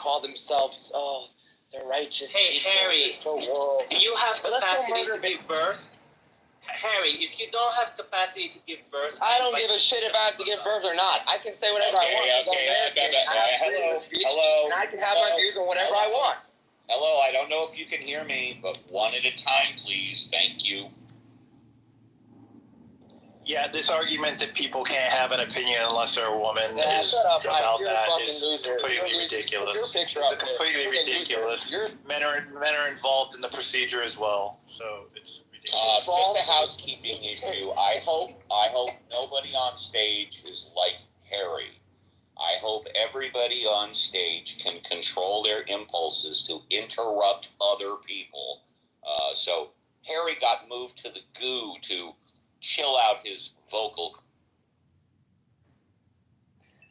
call themselves, the righteous. Hey, people, Harry, so world. do you have But let's go capacity murder to give birth? Harry, if you don't have capacity to give birth... I don't give a shit if I have to give birth or not. I can say whatever I want. Hello. And I can have my views on whatever I want. Hello, I don't know if you can hear me, but one at a time, please. Thank you. Yeah, this argument that people can't have an opinion unless they're a woman Shut up, about you're that a fucking is loser. completely ridiculous. Your picture It's up there. completely You're ridiculous. Men are involved in the procedure as well, so it's ridiculous. Just a housekeeping issue. I hope nobody on stage is like Harry. I hope everybody on stage can control their impulses to interrupt other people. So Harry got moved to the goo to chill out his vocal.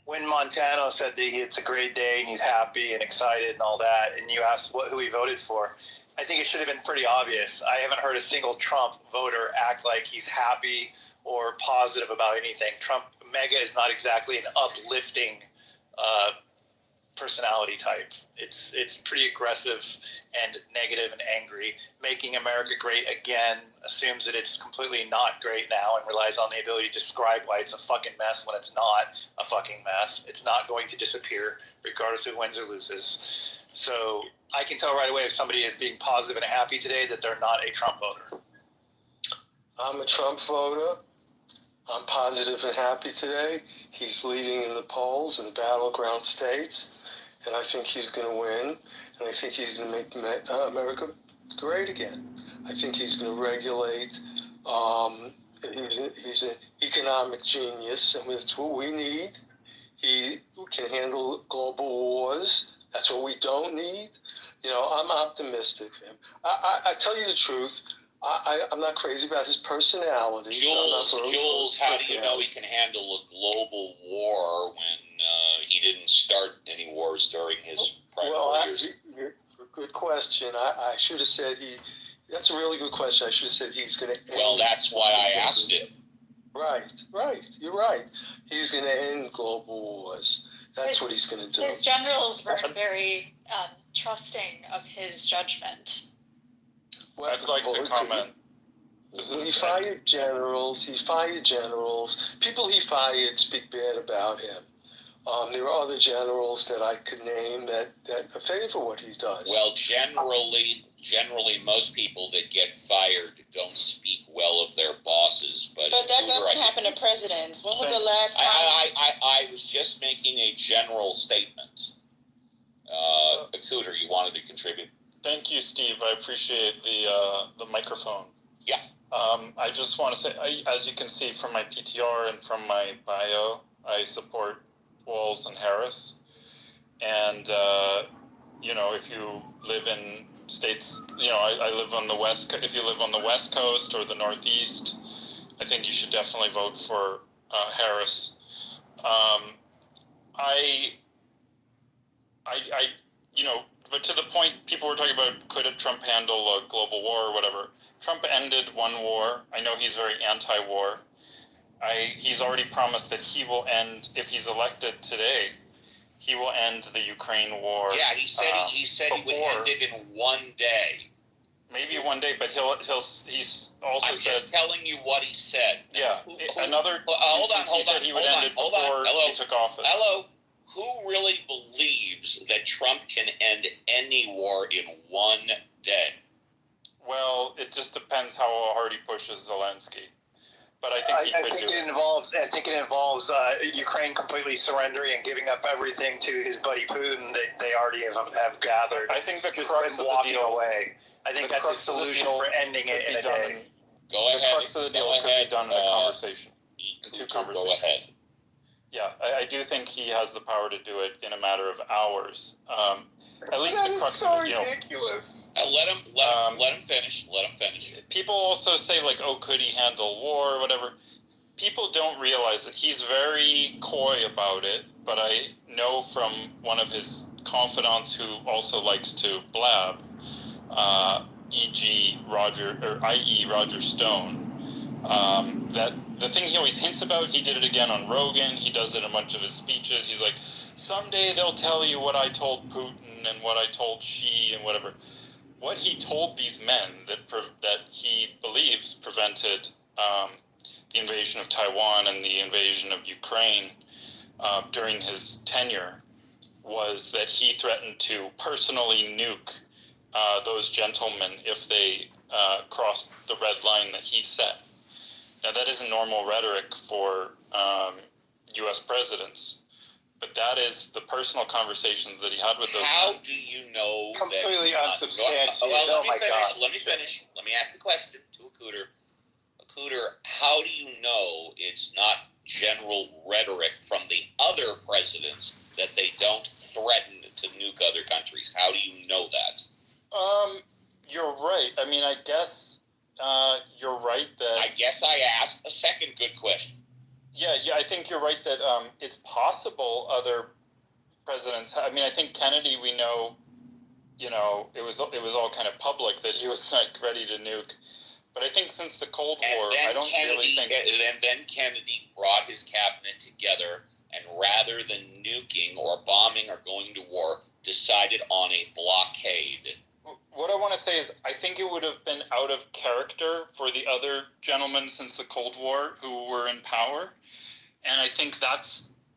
When Montano said that it's a great day and he's happy and excited and all that, and you asked who he voted for, I think it should have been pretty obvious. I haven't heard a single Trump voter act like he's happy or positive about anything. MAGA is not exactly an uplifting personality type. It's pretty aggressive and negative and angry. Making America great again assumes that it's completely not great now and relies on the ability to describe why it's a fucking mess when it's not a fucking mess. It's not going to disappear regardless of who wins or loses. So I can tell right away if somebody is being positive and happy today that they're not a Trump voter. I'm a Trump voter. I'm positive and happy today. He's leading in the polls in the battleground states, and I think he's going to win, and I think he's going to make America great again. I think he's going to regulate. He's an economic genius, and that's what we need. He can handle global wars. That's what we don't need. I'm optimistic. I tell you the truth. I'm not crazy about his personality. Jules, how do you know he can handle a global war when he didn't start any wars during his prime 4 years? Good question. I should have said that's a really good question. I should have said he's going to end. Well, that's why I asked it. Right. You're right. He's going to end global wars. That's what he's going to do. His generals weren't very trusting of his judgment. Well, I'd like to comment. He fired generals. People he fired speak bad about him. There are other generals that I could name that favor what he does. Well, generally, most people that get fired don't speak well of their bosses. But that doesn't happen to presidents. When was the last time? I was just making a general statement. Cooter, you wanted to contribute? Thank you, Steve. I appreciate the microphone. Yeah. I just want to say, as you can see from my PTR and from my bio, I support Walz and Harris. And, if you live in states, I live on the West, if you live on the West Coast or the Northeast, I think you should definitely vote for Harris. But to the point, people were talking about, could Trump handle a global war or whatever? Trump ended one war. I know he's very anti-war. He's already promised that he will end, if he's elected today, he will end the Ukraine war. Yeah, he said he would end it in one day. Maybe one day, but he's also I'm said... just telling you what he said. Yeah, he said he would end it before he took office. Hello. Who really believes that Trump can end any war in one day? Well, it just depends how hard he pushes Zelensky. But I think I think it involves Ukraine completely surrendering and giving up everything to his buddy Putin that they already have gathered. I think the just crux of the deal away. I think that's the solution for ending it in a day. Go ahead. The crux of the deal could be done in a conversation. Two conversations. Go ahead. Yeah, I do think he has the power to do it in a matter of hours. At least the crux of the deal. Ridiculous. Let him finish. Let him finish. People also say, could he handle war or whatever? People don't realize that he's very coy about it, but I know from one of his confidants who also likes to blab, i.e. Roger Stone, that the thing he always hints about, he did it again on Rogan, he does it in a bunch of his speeches, he's like, someday they'll tell you what I told Putin and what I told Xi and whatever. What he told these men that he believes prevented the invasion of Taiwan and the invasion of Ukraine during his tenure was that he threatened to personally nuke those gentlemen if they crossed the red line that he set. Now, that isn't normal rhetoric for U.S. presidents, but that is the personal conversations that he had with those How men. do you know Completely that? unsubstantiated. Well, Oh let my me finish. God. Let me finish. Let me ask the question to Cooter. Cooter, how do you know it's not general rhetoric from the other presidents that they don't threaten to nuke other countries? How do you know that? You're right. I mean, I guess you're right that... I guess I asked a second good question. Yeah, I think you're right that it's possible other presidents... I mean, I think Kennedy, we know, it was all kind of public that he was like ready to nuke. But I think since the Cold War, I don't really think... And then Kennedy brought his cabinet together and rather than nuking or bombing or going to war, decided on a blockade. What I want to say is I think it would have been out of character for the other gentlemen since the Cold War who were in power. And I think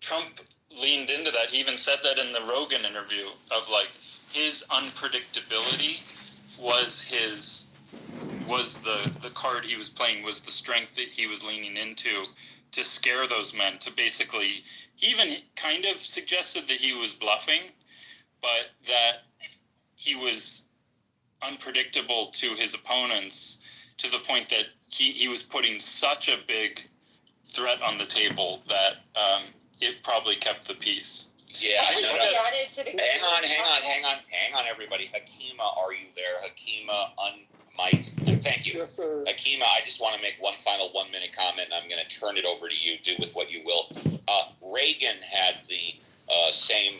Trump leaned into that. He even said that in the Rogan interview of like his unpredictability was the card he was playing, was the strength that he was leaning into to scare those men, to basically, he even kind of suggested that he was bluffing, but that he was unpredictable to his opponents to the point that he was putting such a big threat on the table that it probably kept the peace. Yeah, I know. Added to the Hang on, everybody. Hakima, are you there? Hakima, unmiked. Thank you. Yes, sir. Hakima, I just want to make one final 1 minute comment, and I'm going to turn it over to you. Do with what you will. Reagan had the same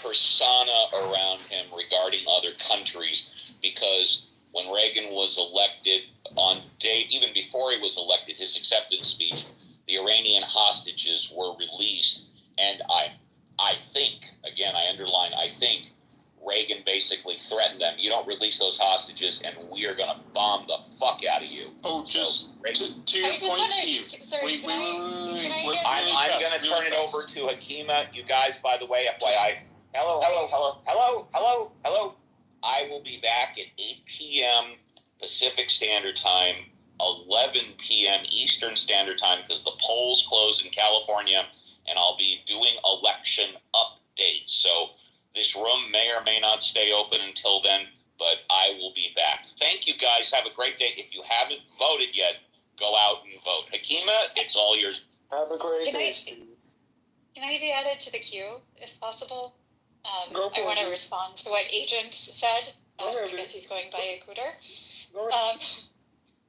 persona around him regarding other countries, because when Reagan was elected, on day even before he was elected, his acceptance speech, the Iranian hostages were released, and I think, again, I underline, I think Reagan basically threatened them. You don't release those hostages, and we are going to bomb the fuck out of you. Oh, just to your I just point, wanna- Steve. sorry, Wait. can I get- I'm going to turn it over to Hakima. You guys, by the way, FYI, hello. I will be back at 8 p.m. Pacific Standard Time, 11 p.m. Eastern Standard Time, because the polls close in California, and I'll be doing election updates. So this room may or may not stay open until then, but I will be back. Thank you, guys. Have a great day. If you haven't voted yet, go out and vote. Hakima, it's all yours. Have a great Can day, I- Steve. Can I be added to the queue, if possible? Go for I want to it. respond to what Agent said, Go ahead, because he's going by Cooter. Go ahead.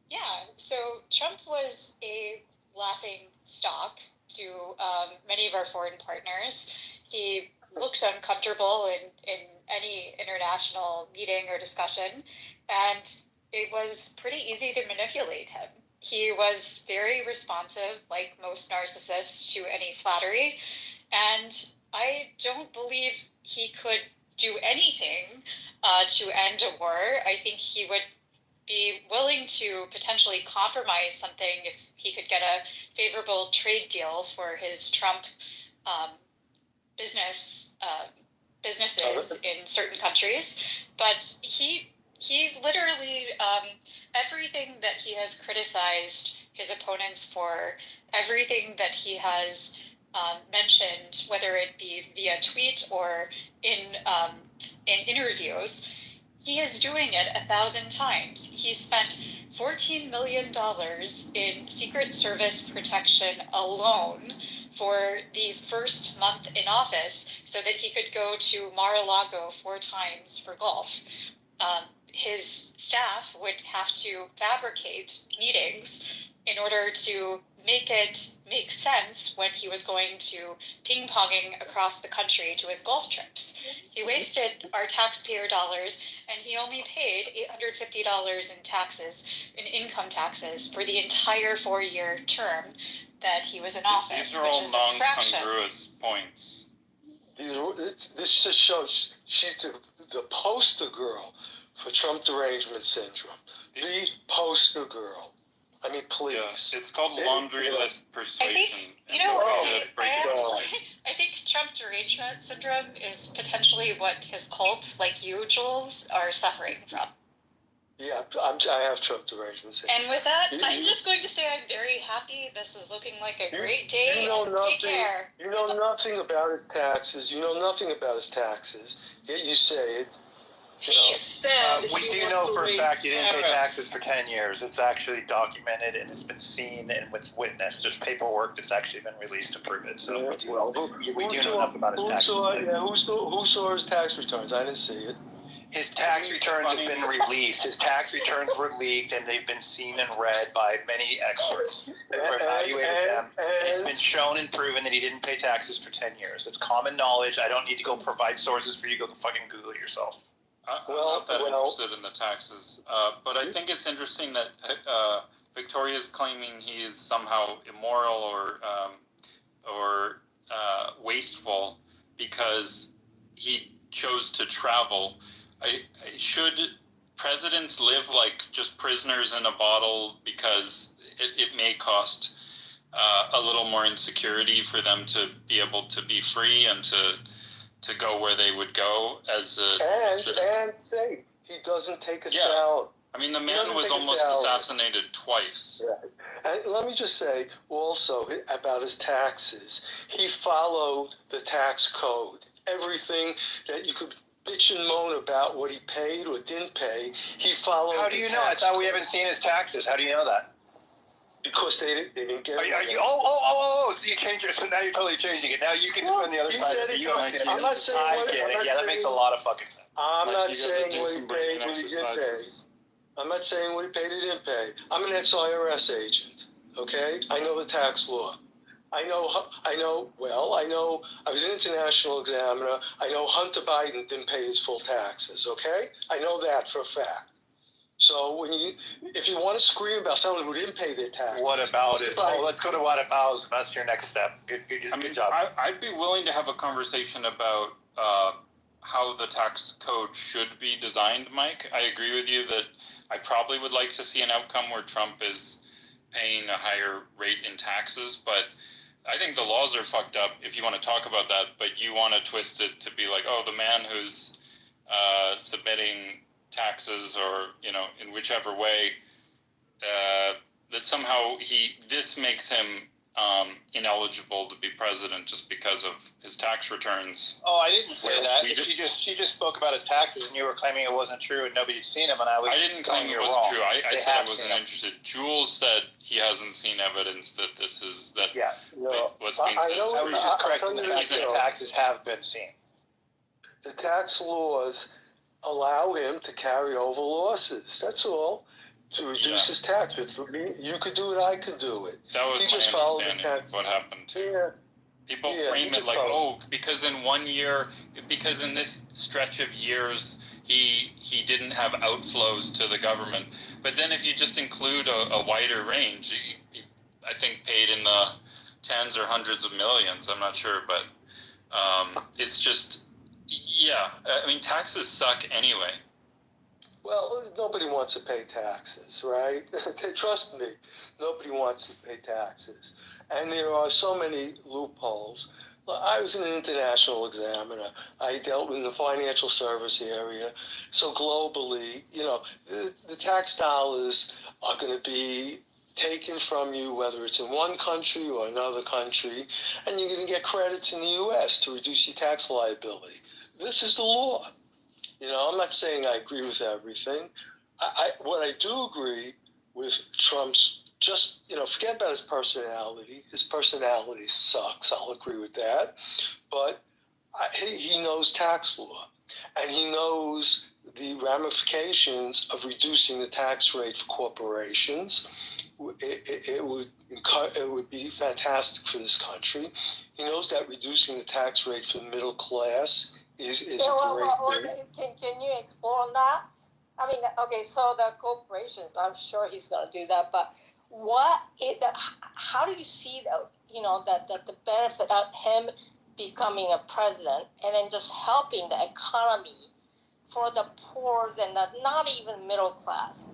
Yeah, so Trump was a laughing stock to many of our foreign partners. He looked uncomfortable in any international meeting or discussion, and it was pretty easy to manipulate him. He was very responsive, like most narcissists, to any flattery, and I don't believe he could do anything to end a war. I think he would be willing to potentially compromise something if he could get a favorable trade deal for his Trump businesses in certain countries. But he literally, everything that he has criticized his opponents for, everything that he has mentioned, whether it be via tweet or in interviews, he is doing it 1,000 times. He spent $14 million in Secret Service protection alone for the first month in office so that he could go to Mar-a-Lago 4 times for golf. His staff would have to fabricate meetings in order to make it make sense when he was going to ping-ponging across the country to his golf trips. He wasted our taxpayer dollars, and he only paid $850 in taxes, in income taxes, for the entire 4-year term that he was in office, These are which all is a fraction. non-congruous points. This just shows she's the poster girl for Trump derangement syndrome. The poster girl. I mean, please. Yeah, it's called laundry list persuasion. I think, and the way to break it down. I think Trump derangement syndrome is potentially what his cult, like you, Jules, are suffering from. Yeah, I have Trump derangement syndrome. And with that, I'm just going to say I'm very happy. This is looking like a great day. You know nothing. Take care. You know nothing about his taxes. You know nothing about his taxes. Yet you say it. He said We he do wants know to for a raise fact he didn't pay tariffs. taxes for 10 years. It's actually documented and it's been seen and it's witnessed. There's paperwork that's actually been released to prove it. So we do know enough about his taxes. Who saw his tax returns? I didn't see it. His tax returns have been released. His tax returns were leaked, and they've been seen and read by many experts that have evaluated them. And it's been shown and proven that he didn't pay taxes for 10 years. It's common knowledge. I don't need to go provide sources for you. Go fucking Google it yourself. I'm not that interested in the taxes, but I think it's interesting that Victoria's claiming he is somehow immoral or wasteful because he chose to travel. Should presidents live like just prisoners in a bottle because it may cost a little more insecurity for them to be able to be free and to go where they would go as a citizen? And safe. He doesn't take a salad. I mean, the man was almost assassinated twice. Yeah. And let me just say also about his taxes. He followed the tax code. Everything that you could bitch and moan about what he paid or didn't pay, he followed. How do you know? I thought we haven't seen his taxes. How do you know that? Because they didn't get it. Are you, so you changed it, so now you're totally changing it. Now you can defend the other side. I'm not saying that makes a lot of fucking sense. I'm not saying what he paid, what he didn't pay. I'm not saying what he paid or didn't pay. I'm an ex-IRS agent, okay? I know the tax law. I know, I was an international examiner. I know Hunter Biden didn't pay his full taxes, okay? I know that for a fact. So if you want to scream about someone who didn't pay their taxes. What about it? Let's go to what about. That's your next step. Good job. I'd be willing to have a conversation about how the tax code should be designed, Mike. I agree with you that I probably would like to see an outcome where Trump is paying a higher rate in taxes, but I think the laws are fucked up if you want to talk about that, but you want to twist it to be like, oh, the man who's submitting taxes or, in whichever way, that somehow this makes him ineligible to be president just because of his tax returns. Oh, I didn't say that. She just spoke about his taxes, and you were claiming it wasn't true, and nobody'd seen him, and I didn't claim it wasn't true. I said I wasn't interested. Jules said he hasn't seen evidence that this is what's being said. I was just correcting the fact that taxes have been seen. The tax laws allow him to carry over losses. That's all. To reduce his taxes. You could do it, I could do it. That was my understanding of what happened. Yeah. People frame it like, because in 1 year, because in this stretch of years, he didn't have outflows to the government. But then if you just include a wider range, he, I think paid in the tens or hundreds of millions. I'm not sure, but it's just, I mean, taxes suck anyway. Well, nobody wants to pay taxes, right? Trust me, nobody wants to pay taxes. And there are so many loopholes. I was an international examiner. I dealt in the financial service area. So globally, the tax dollars are going to be taken from you, whether it's in one country or another country, and you're going to get credits in the U.S. to reduce your tax liability. This is the law. I'm not saying I agree with everything. What I do agree with Trump's, forget about his personality. His personality sucks. I'll agree with that. But he knows tax law. And he knows the ramifications of reducing the tax rate for corporations. It would be fantastic for this country. He knows that reducing the tax rate for the middle class is a great thing. Can you explore on that? I mean, okay, so the corporations, I'm sure he's going to do that, but how do you see the benefit of him becoming a president and then just helping the economy for the poor and the not even middle class.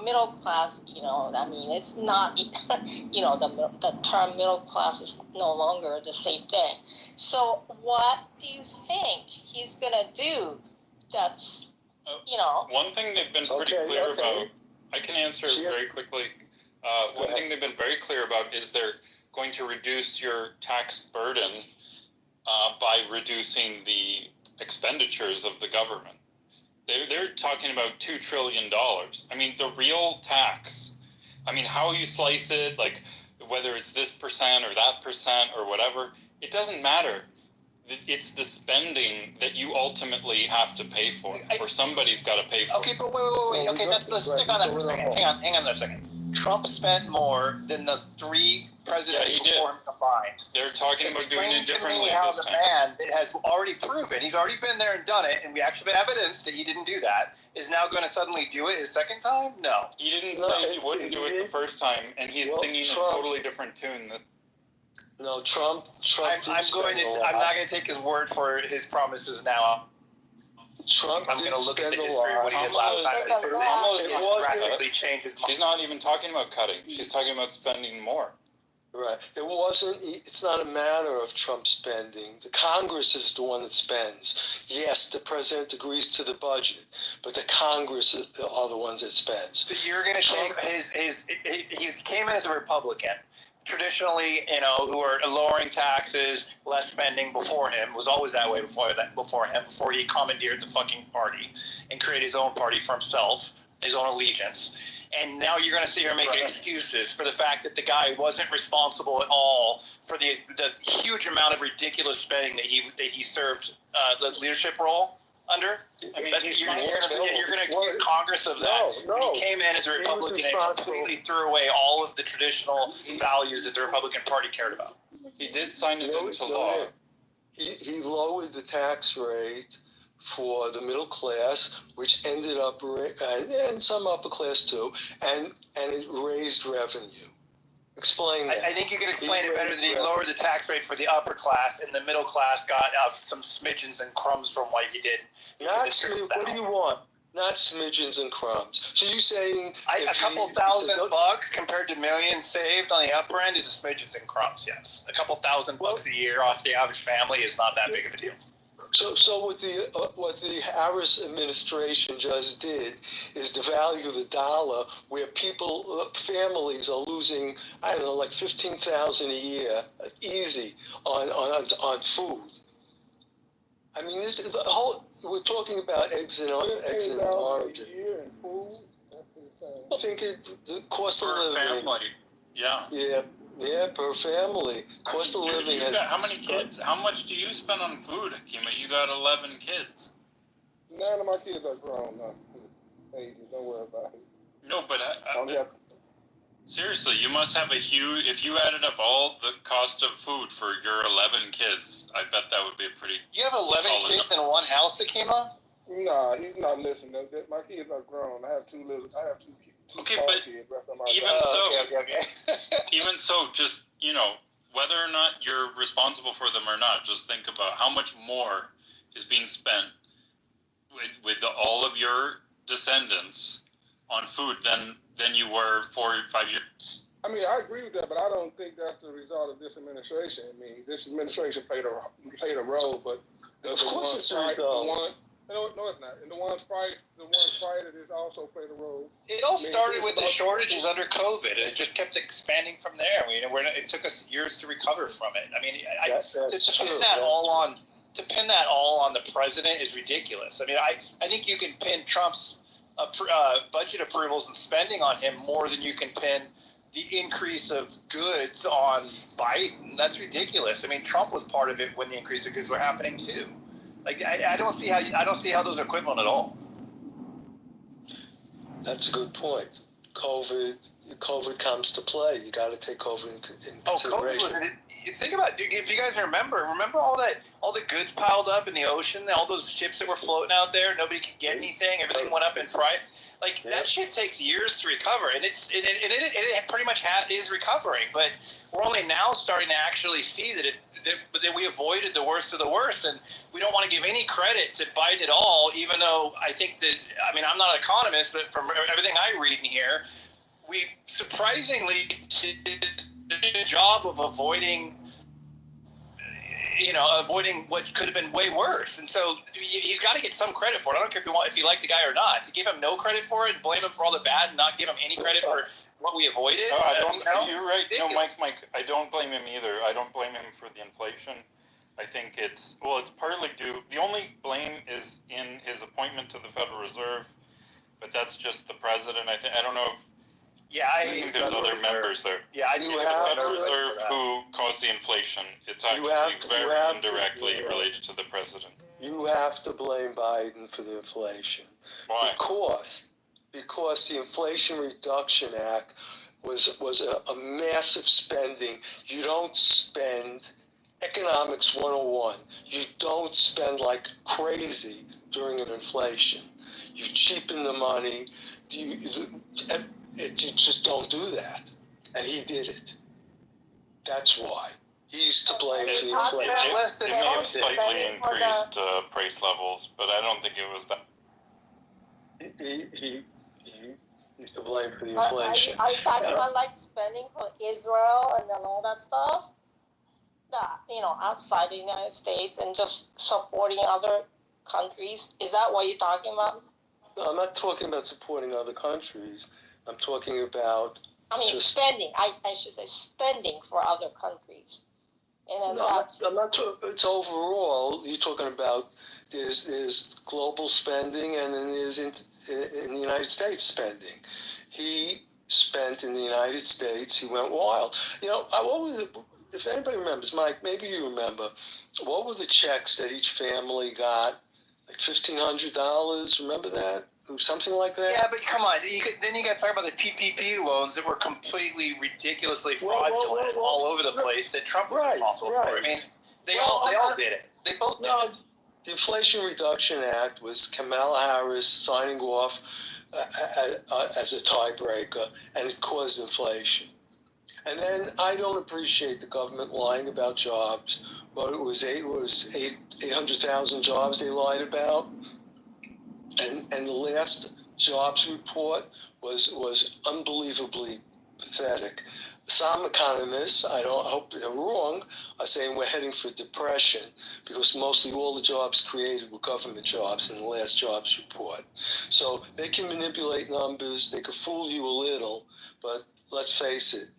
Middle class, it's not, the term middle class is no longer the same thing. So what do you think he's going to do that's, One thing they've been pretty clear about, I can answer very quickly. One thing they've been very clear about is they're going to reduce your tax burden by reducing the expenditures of the government. They're talking about $2 trillion. I mean, the real tax, how you slice it, like whether it's this percent or that percent or whatever, it doesn't matter. It's the spending that you ultimately have to pay for, or somebody's got to pay for. Okay, but wait. Okay, let's stick on that for a second. Hang on there a second. Trump spent more than the three presidents before him combined. They're talking about doing it differently this time. Man that has already proven, he's already been there and done it, and we actually have evidence that he didn't do that, is now going to suddenly do it his second time? No. He didn't say he wouldn't do it the first time, and he's singing a totally different tune. No, Trump. I'm not going to take his word for his promises now. Trump I'm going to look at the history of what he did last time. She's not even talking about cutting. She's talking about spending more. Right. It's not a matter of Trump spending. The Congress is the one that spends. Yes, the president agrees to the budget, but the Congress are the ones that spends. So you're going to take he came in as a Republican. Traditionally, who are lowering taxes, less spending before him, was always that way before he commandeered the fucking party and created his own party for himself, his own allegiance. And now you're going to sit here and make excuses for the fact that the guy wasn't responsible at all for the huge amount of ridiculous spending that he served the leadership role under. You're going to accuse Congress of that. No. He came in as a Republican and completely threw away all of the traditional values that the Republican Party cared about. He did sign it into law. He lowered the tax rate for the middle class, which ended up, and some upper class too, and it raised revenue. Explain that. I think you can explain it better than he lowered the tax rate for the upper class, and the middle class got some smidgens and crumbs from what he did. What do you want? Not smidgens and crumbs. So you saying a couple $1,000 compared to millions saved on the upper end is a smidgens and crumbs? Yes, a couple $1,000 a year off the average family is not that big of a deal. So what the Harris administration just did is devalue the dollar, where families are losing, like $15,000 a year, easy on food. This is the whole. We're talking about eggs and oranges. I think the cost of living. Family. Yeah. Yeah, per family. Cost of living has. How many kids? How much do you spend on food, Hakima? You got 11 kids. None of my kids are grown up. Hey, don't worry about it. No, but seriously, you must have a huge. If you added up all the cost of food for your 11 kids, I bet that would be a pretty. You have 11 kids in one house, Hakima? Nah, he's not listening. My kids are grown. I have two kids. Okay, but even so, just, whether or not you're responsible for them or not, just think about how much more is being spent with all of your descendants on food than you were 4 or 5 years. I agree with that, but I don't think that's the result of this administration. This administration played a role, but of course it's a result. No, it's not. And the ones prior to this also played a role. It all started with the shortages under COVID, and it just kept expanding from there. It took us years to recover from it. To pin that all on the president is ridiculous. I think you can pin Trump's budget approvals and spending on him more than you can pin the increase of goods on Biden. That's ridiculous. Trump was part of it when the increase of goods were happening too. I don't see how those are equivalent at all. That's a good point. COVID comes to play. You got to take COVID in consideration. Think about it. If you guys remember all the goods piled up in the ocean, all those ships that were floating out there, nobody could get anything. Everything went up in price. That shit takes years to recover, and it pretty much is recovering. But we're only now starting to actually see that that we avoided the worst of the worst, and we don't want to give any credit to Biden at all, even though I think that, I mean, I'm not an economist, but from everything I read in here, we surprisingly did a good job of avoiding what could have been way worse. And so he's got to get some credit for it. I don't care if you like the guy or not. To give him no credit for it and blame him for all the bad and not give him any credit for what we avoided. You're right. No, Mike, I don't blame him either. I don't blame him for the inflation. I think it's partly due. The only blame is in his appointment to the Federal Reserve, but that's just the president. I don't know if. Yeah, I think there's other members there. Yeah, I think the Federal Reserve who caused the inflation. It's actually very indirectly related to the president. You have to blame Biden for the inflation. Why? Because the Inflation Reduction Act was a massive spending. You don't spend economics 101. You don't spend like crazy during an inflation. You cheapen the money. You just don't do that. And he did it. That's why. He's to blame for the inflation. It may have slightly increased price levels, but I don't think it was that. He's to blame for the inflation. Are you talking about like spending for Israel and all that stuff? Outside the United States and just supporting other countries? Is that what you're talking about? No, I'm not talking about supporting other countries. I'm talking about spending. I should say spending for other countries. And then I'm not talking. It's overall. You're talking about there's global spending and then there's in the United States spending. He spent in the United States. He went wild. If anybody remembers, Mike, maybe you remember, what were the checks that each family got? Like $1,500. Remember that? Something like that? Yeah, but come on. Then you got to talk about the PPP loans that were completely ridiculously fraudulent all over the place that Trump was responsible for. I mean, they all did it. They both did it. The Inflation Reduction Act was Kamala Harris signing off as a tiebreaker, and it caused inflation. And then I don't appreciate the government lying about jobs. But it was 800,000 jobs they lied about. And the last jobs report was unbelievably pathetic. Some economists, I hope they're wrong, are saying we're heading for depression because mostly all the jobs created were government jobs in the last jobs report. So they can manipulate numbers, they can fool you a little, but let's face it,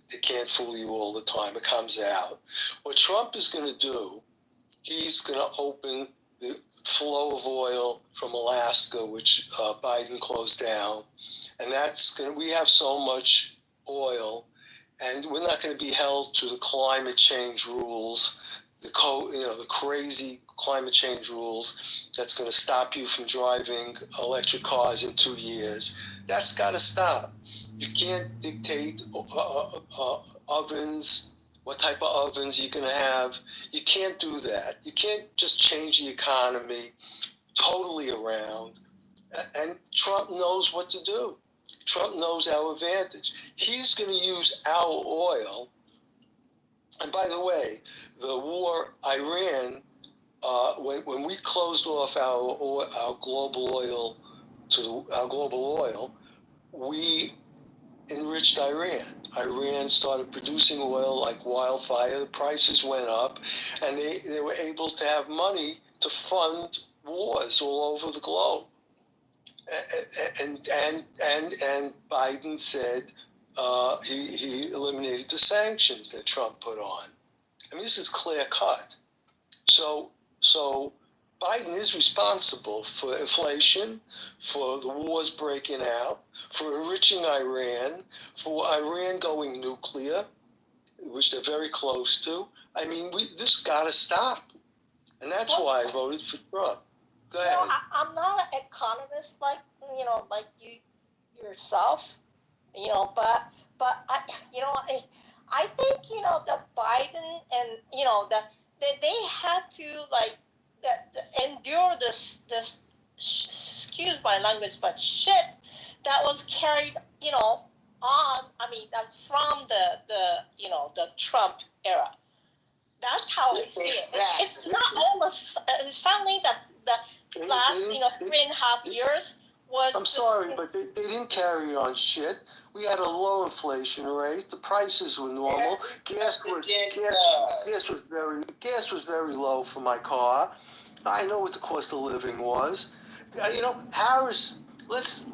they can't fool you all the time. It comes out. What Trump is going to do, he's going to open the flow of oil from Alaska, which Biden closed down, and we have so much oil, and we're not going to be held to the climate change rules, the crazy climate change rules that's going to stop you from driving electric cars in 2 years. That's got to stop. You can't dictate ovens, what type of ovens you're going to have. You can't do that. You can't just change the economy totally around. And Trump knows what to do. Trump knows our advantage. He's going to use our oil. And by the way, the war, Iran, when we closed off our global oil our global oil, we enriched Iran. Iran started producing oil like wildfire. The prices went up, and they were able to have money to fund wars all over the globe. And Biden said he eliminated the sanctions that Trump put on. I mean, this is clear cut. So Biden is responsible for inflation, for the wars breaking out, for enriching Iran, for Iran going nuclear, which they're very close to. I mean, this got to stop. And that's why I voted for Trump. Go ahead. I'm not an economist like you yourself, but I think the Biden and that they had to endure this excuse my language, but shit that was carried on. I mean, from the Trump era. That's how I see it. It's not all the suddenly the last 3.5 years was. I'm sorry, but they didn't carry on shit. We had a low inflation rate. The prices were normal. Gas was very low for my car. I know what the cost of living was. Harris. Let's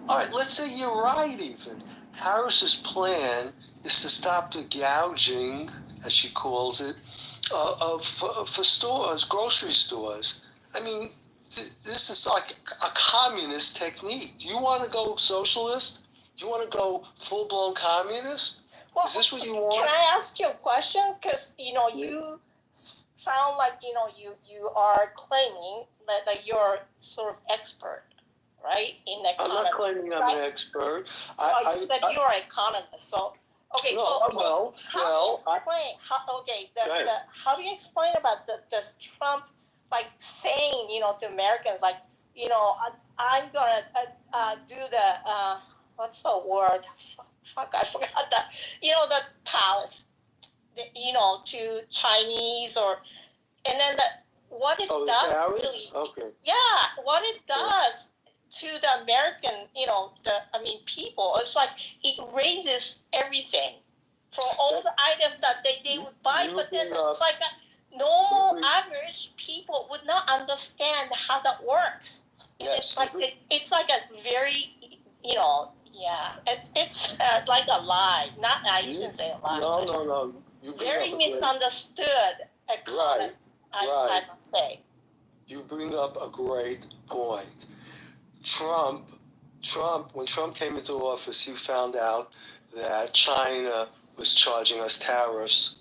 say you're right. Even Harris's plan is to stop the gouging, as she calls it, for stores, grocery stores. I mean, this is like a communist technique. You want to go socialist? You want to go full-blown communist? Well, is this what you want? Can I ask you a question? Because you sound like you are claiming that you're sort of expert, right, in economy. I'm not claiming I'm an expert. You said you're an economist, so. Okay, how do you explain about does Trump saying to Americans I'm gonna do the what's the word? Fuck, I forgot that. The tariff, to Chinese and then what it does really. Okay. Yeah, what it does to the American, people. It's like it raises everything for all the items that they would buy, but then it's like a normal average people would not understand how that works. Yes. It's like a very, it's like a lie. I shouldn't say a lie. No. Very misunderstood economy, I must say. You bring up a great point. Trump, when Trump came into office, he found out that China was charging us tariffs.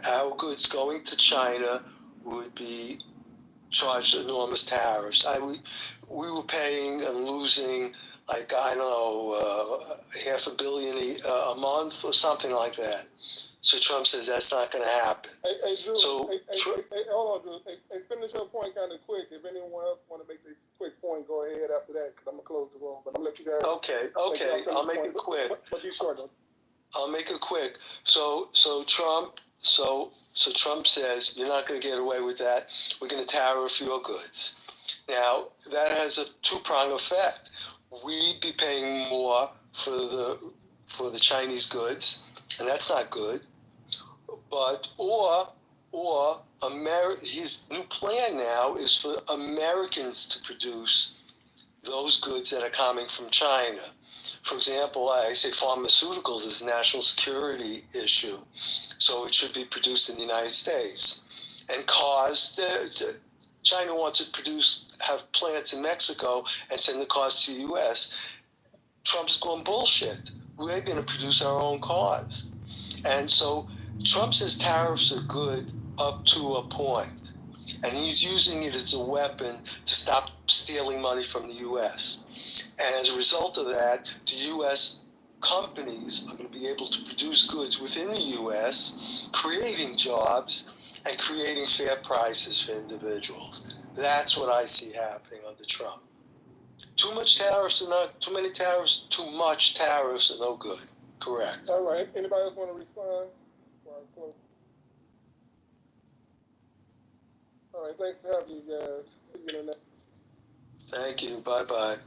Our goods going to China would be charged enormous tariffs. We were paying and losing $500 million a month or something like that. So Trump says that's not going to happen. Hey, Drew, hold on, Drew. Hey, finish your point kind of quick. If anyone else want to make a quick point, go ahead after that, because I'm going to close the room. But I'm going to let you guys. Okay. I'll make it quick. But be short, though. I'll make it quick. So Trump says you're not going to get away with that. We're going to tariff your goods. Now that has a two-pronged effect. We'd be paying more for the Chinese goods, and that's not good. But his new plan now is for Americans to produce those goods that are coming from China. For example, I say pharmaceuticals is a national security issue, so it should be produced in the United States. And cars, China wants to have plants in Mexico and send the cars to the U.S. Trump's going bullshit. We're going to produce our own cars. And so Trump says tariffs are good up to a point, and he's using it as a weapon to stop stealing money from the U.S. And as a result of that, the U.S. companies are going to be able to produce goods within the U.S., creating jobs and creating fair prices for individuals. That's what I see happening under Trump. Too much tariffs are not, too many tariffs, too much tariffs are no good. Correct. All right. Anybody else want to respond? All right. Thanks for having you guys. See you in the next. Thank you. Bye-bye.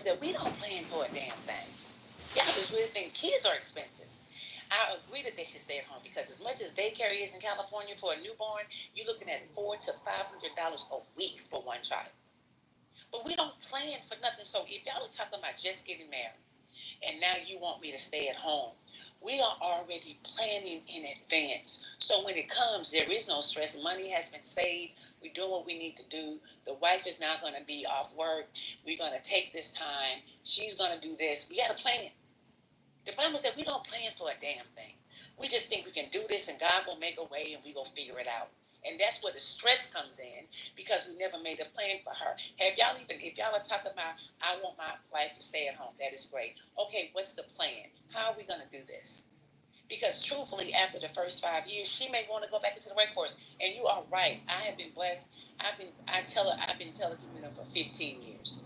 is that we don't plan for a damn thing. Y'all just really think kids are expensive. I agree that they should stay at home because as much as daycare is in California for a newborn, you're looking at $400 to $500 a week for one child. But we don't plan for nothing. So if y'all are talking about just getting married, and now you want me to stay at home, we are already planning in advance. So when it comes, there is no stress. Money has been saved. We're doing what we need to do. The wife is not going to be off work. We're going to take this time. She's going to do this. We got to plan. The problem is that we don't plan for a damn thing. We just think we can do this and God will make a way and we go figure it out. And that's where the stress comes in because we never made a plan for her. If y'all are talking about, I want my wife to stay at home, that is great. Okay, what's the plan? How are we going to do this? Because truthfully, after the first 5 years, she may want to go back into the workforce. And you are right. I have been blessed. I've been telecommuting for 15 years.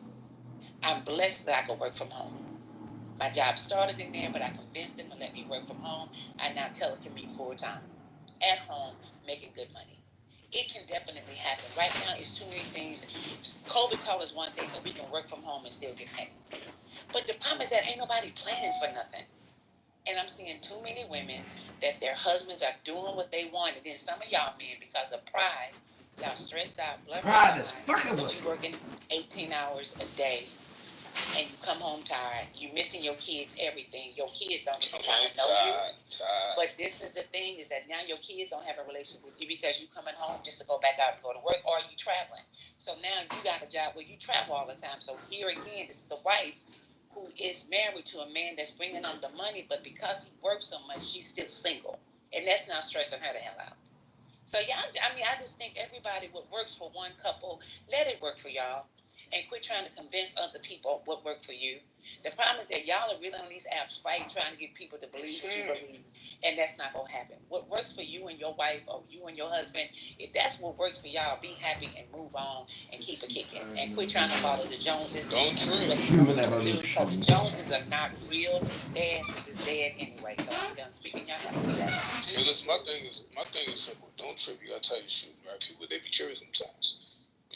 I'm blessed that I can work from home. My job started in there, but I convinced them to let me work from home. I now telecommute full time, at home, making good money. It can definitely happen. Right now, it's too many things. COVID taught us one thing, that we can work from home and still get paid. But the problem is that ain't nobody planning for nothing. And I'm seeing too many women that their husbands are doing what they want, and then some of y'all men, because of pride, y'all stressed out. Pride is fucking with you working 18 hours a day. And you come home tired, you missing your kids, everything. Your kids don't even kind of know you. But this is the thing, is that now your kids don't have a relationship with you because you coming home just to go back out and go to work, or you traveling. So now you got a job where you travel all the time. So here again, this is the wife who is married to a man that's bringing on the money, but because he works so much, she's still single. And that's not stressing her the hell out. So y'all, I just think everybody, what works for one couple, let it work for y'all. And quit trying to convince other people what worked for you. The problem is that y'all are really on these apps fighting, trying to get people to believe what you believe. And that's not going to happen. What works for you and your wife, or you and your husband, if that's what works for y'all, be happy and move on and keep it kicking. And quit trying to follow the Joneses. Don't trip. Because the Joneses are not real. Their asses is dead anyway. So I'm done speaking. Y'all got to do that. Yeah, listen, my thing is simple. Don't trip. You got to tell your truth, right? People, they be curious sometimes.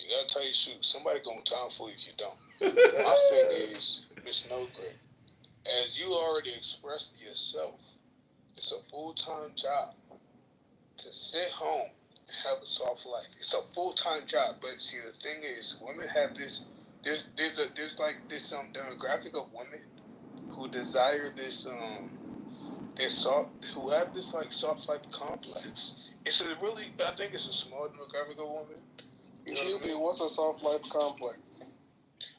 You gotta tell you, shoot, somebody gonna time for you if you don't. My thing is, Miss No Great, as you already expressed yourself, it's a full-time job to sit home and have a soft life. It's a full-time job, but see, the thing is, women have this. There's demographic of women who desire this who have this like soft life complex. I think it's a small demographic of women. GB, what's a soft life complex?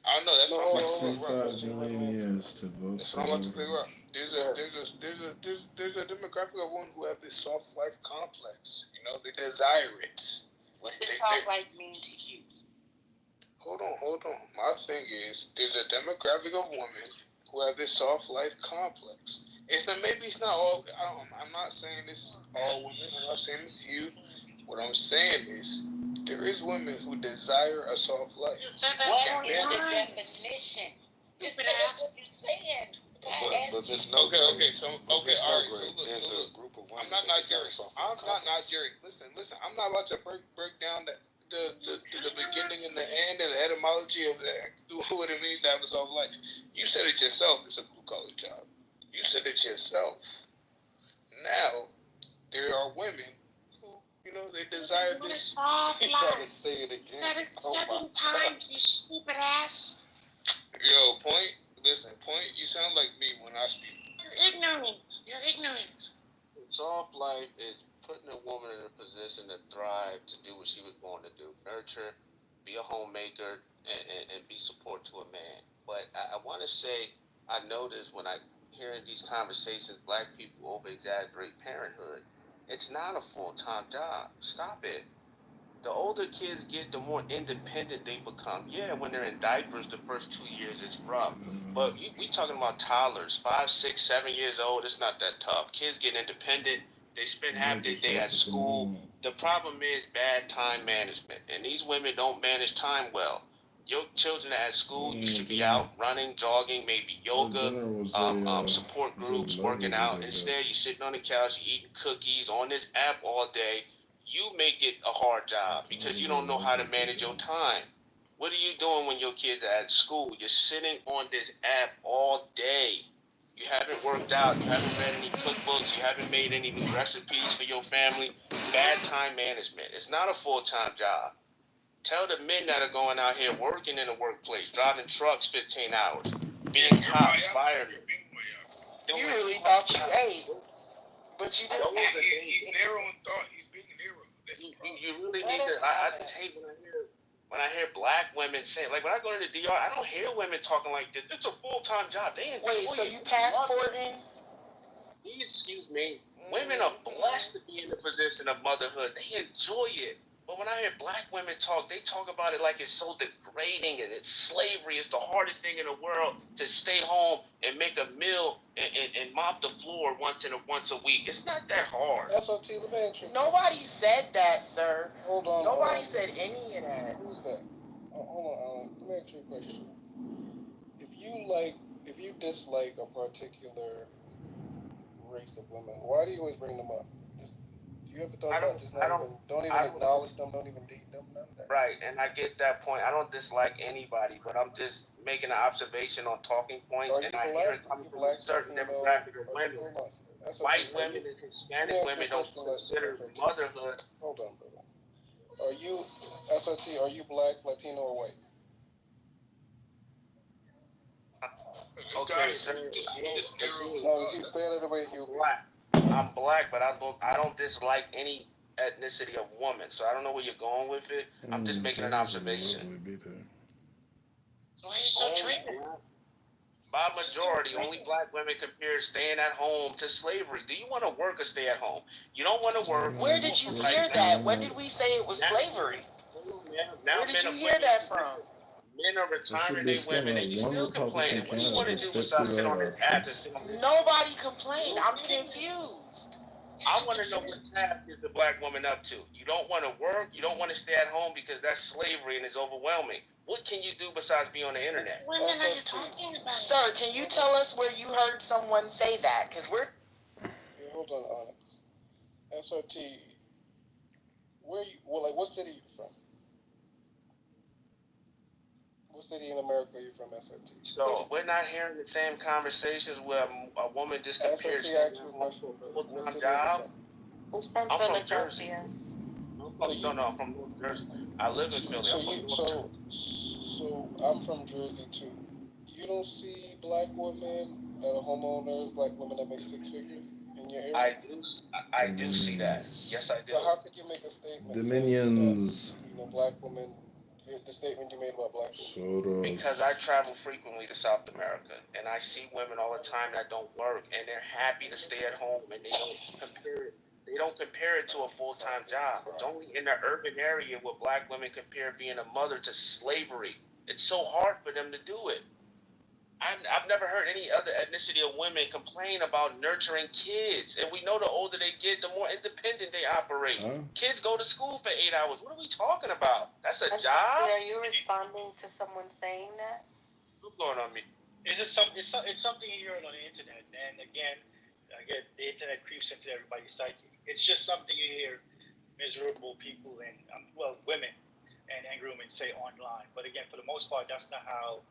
I don't know. That's what I'm about to 65 million years to vote. That's what I'm about to figure out. There's a demographic of women who have this soft life complex. You know, they desire it. What does soft life mean to you? Hold on. My thing is, there's a demographic of women who have this soft life complex. Maybe it's not all. I'm not saying this all women. I'm not saying it's you. What I'm saying is, there is women who desire a soft life. What is the definition? Just say what you're saying. But Miss No. Okay. So all right. There's a group of women. I'm not Nigerian. Listen. I'm not about to break down the beginning and the end and the etymology of what it means to have a soft life. You said it yourself. It's a blue collar job. You said it yourself. Now there are women. They desire this. You gotta say it again. Seven times, you stupid ass. Yo, Point, you sound like me when I speak. You're ignorant. Soft life is putting a woman in a position to thrive, to do what she was born to do. Nurture, be a homemaker, and be support to a man. But I want to say, I notice when I hearing these conversations, black people over-exaggerate parenthood. It's not a full-time job. Stop it. The older kids get, the more independent they become. Yeah, when they're in diapers the first 2 years, it's rough. But we talking about toddlers, 5, 6, 7 years old. It's not that tough. Kids get independent. They spend half their day at school. The problem is bad time management. And these women don't manage time well. Your children are at school, you should be out running, jogging, maybe yoga, support groups, working out. Instead, you're sitting on the couch, you're eating cookies on this app all day. You make it a hard job because you don't know how to manage your time. What are you doing when your kids are at school? You're sitting on this app all day. You haven't worked out. You haven't read any cookbooks. You haven't made any new recipes for your family. Bad time management. It's not a full-time job. Tell the men that are going out here working in the workplace, driving trucks 15 hours, being cops, firemen. You really thought you ate, but you didn't. He's narrow in thought. He's being narrow. You really need to. I just hate when I hear black women saying, like when I go to the DR, I don't hear women talking like this. It's a full-time job. They enjoy Wait, so it. you passporting? Excuse me. Women are blessed to be in the position of motherhood. They enjoy it. But when I hear black women talk, they talk about it like it's so degrading and it's slavery. It's the hardest thing in the world to stay home and make a meal and mop the floor once a week. It's not that hard. SOT, let me ask you. Nobody said that, sir. Hold on. Nobody said any of that. Who's that? Hold on, Alex. Let me ask you a question. If you dislike a particular race of women, why do you always bring them up? You ever thought about just don't even acknowledge them, don't even date them, none of that? Right, and I get that point. I don't dislike anybody, but I'm just making an observation on talking points, and I hear it coming from a certain demographic of women. White women and Hispanic women don't consider motherhood. Hold on, brother. Are you, SOT, are you black, Latino, or white? Okay, sir. No, keep saying it the way you black. I'm black, but I don't dislike any ethnicity of woman. So I don't know where you're going with it. I'm just making an observation. So why are you so triggered? By majority, only black women compare staying at home to slavery. Do you want to work or stay at home? You don't want to work. Where did you hear that? When did we say it was slavery? Where did you hear that from? Men are retiring their women and you still complaining. What do you want to do besides sit on this app and sit on this? Nobody complained. I'm confused. I want to know what task is the black woman up to. You don't want to work. You don't want to stay at home because that's slavery and it's overwhelming. What can you do besides be on the internet? What are you talking about? Sir, can you tell us where you heard someone say that? Because we're... Yeah, hold on, Alex. SOT, what city are you from? What city in America are you from, SOT? So we're not hearing the same conversations where a woman just compares to a full-time job. It's from I'm from Philadelphia. Jersey. No, I'm from North Jersey. I live in Philly. So I'm from Jersey too. You don't see black women that are homeowners, black women that make six figures in your area? I do see that. Yes, I do. So how could you make a statement? Dominions. That, black women. The statement you made about black women. Because I travel frequently to South America, and I see women all the time that don't work, and they're happy to stay at home, and they don't compare it. They don't compare it to a full-time job. It's only in the urban area where black women compare being a mother to slavery. It's so hard for them to do it. I've never heard any other ethnicity of women complain about nurturing kids. And we know the older they get, the more independent they operate. Kids go to school for 8 hours. What are we talking about? That's a job? Are you responding to someone saying that? What's going on me? Is it something? It's something you hear on the internet, and again, the internet creeps into everybody's psyche. It's just something you hear miserable people and women and angry women say online. But again, for the most part, that's not how.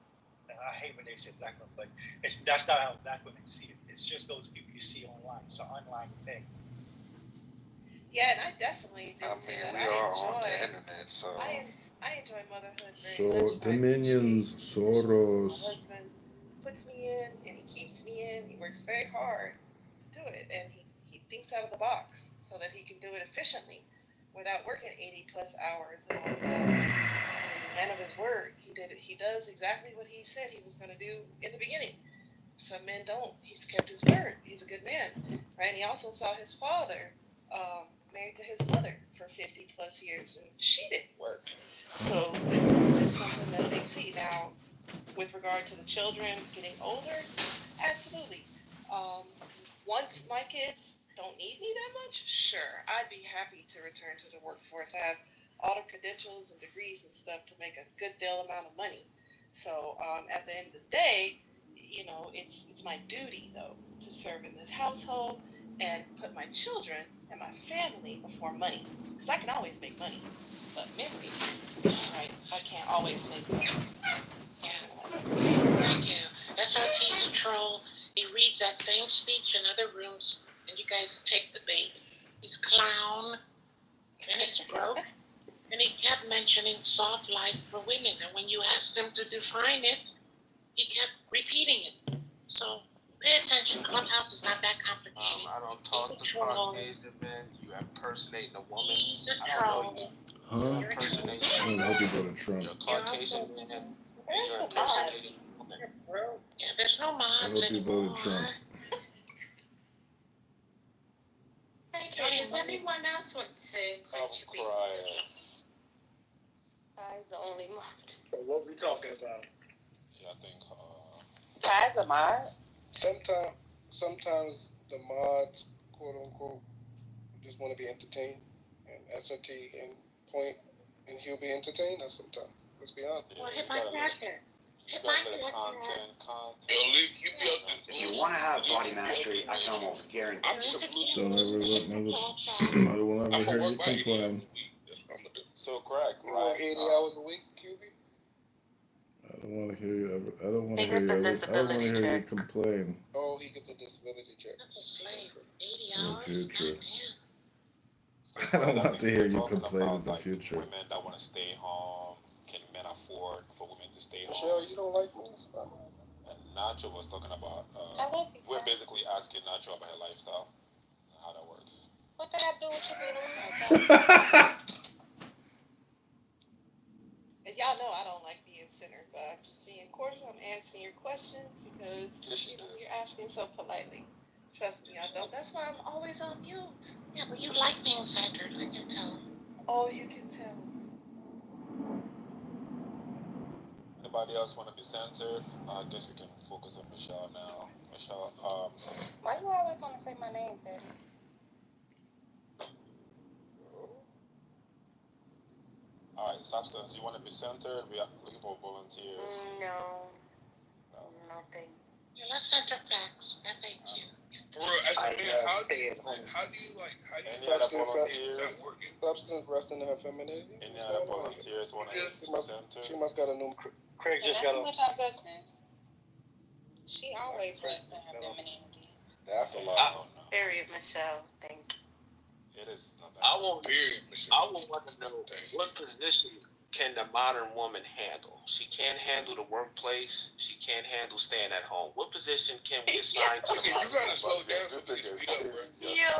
I hate when they say black women, but that's not how black women see it. It's just those people you see online. It's an online thing. Yeah, and I definitely do see that. We are on the internet, so I enjoy motherhood very much. Dominions, Soros. My husband puts me in and he keeps me in. He works very hard to do it, and he thinks out of the box so that he can do it efficiently without working 80 plus hours and all of that. Man of his word. He does exactly what he said he was going to do in the beginning. Some men don't. He's kept his word. He's a good man, right? And he also saw his father married to his mother for 50 plus years, and she didn't work. So this is just something that they see. Now, with regard to the children getting older, absolutely. Once my kids don't need me that much, sure, I'd be happy to return to the workforce. I have all the credentials and degrees and stuff to make a good deal amount of money. So at the end of the day, it's my duty though to serve in this household and put my children and my family before money. Because I can always make money, but memory, right? I can't always make money. Thank you. SRT's a troll. He reads that same speech in other rooms, and you guys take the bait. He's a clown, and he's broke, and he kept mentioning soft life for women. And when you asked him to define it, he kept repeating it. So pay attention. Clubhouse is not that complicated. I don't talk to Caucasian men. You impersonating a woman. He's a I don't know troll. Huh? You're impersonating. I hope you go to Trump. You're Caucasian man, and you're impersonating a woman. Yeah, there's no I mods hope you anymore. voted Trump. Okay, does anyone else want to contribute? Ty's the only mod. So what we talking about? Yeah, I think. Ty's a mod. Sometimes the mods, quote unquote, just want to be entertained, and SRT and Point and Hugh be entertained. That's sometimes. Let's be honest. Well, hit my character. Hit You my got a little character. content. Yo, Leaf, you be up there. If you want to have body mastery, I can almost guarantee. Don't ever let I will never I'm hear gonna you work by 80 hours complain. a week. That's what I'm gonna do. So correct, You work right? 80 hours a week, QB? I don't want to hear you ever. I don't want to He hear gets a you. I don't want to disability hear you check. complain. Oh, he gets a disability check. That's a slave. 80 In the hours. future. Goddamn. I don't want to hear you Talking complain in about, the like, future. Women that want to stay home. Can men afford for women to stay Michelle, home? you don't like me? And Nacho was talking about. I love you. We're basically asking Nacho about her lifestyle and how that works. What that got to do with you being a woman? And y'all know I don't like being centered, but I'm just being cordial. I'm answering your questions because you're asking so politely. Trust me, I don't. That's why I'm always on mute. Yeah, but you like being centered, I can tell. Oh, you can tell. Anybody else want to be centered? I guess we can focus on Michelle now. Michelle, Why you always want to say my name, Teddy? all right, Substance, you want to be centered? We are looking for volunteers. No. Nothing. Yeah, let's center facts. FAQ. For real, I mean, how do you Any other volunteers? Substance resting in her femininity? Any other volunteers want to be centered? She must got a new. Craig just That's got too much on substance. She always rests in her femininity. That's a lot. Period, Michelle. Thank you. It is not that. I want to know what position can the modern woman handle? She can't handle the workplace. She can't handle staying at home. What position can we assign to the modern woman? You gotta slow down. Yo,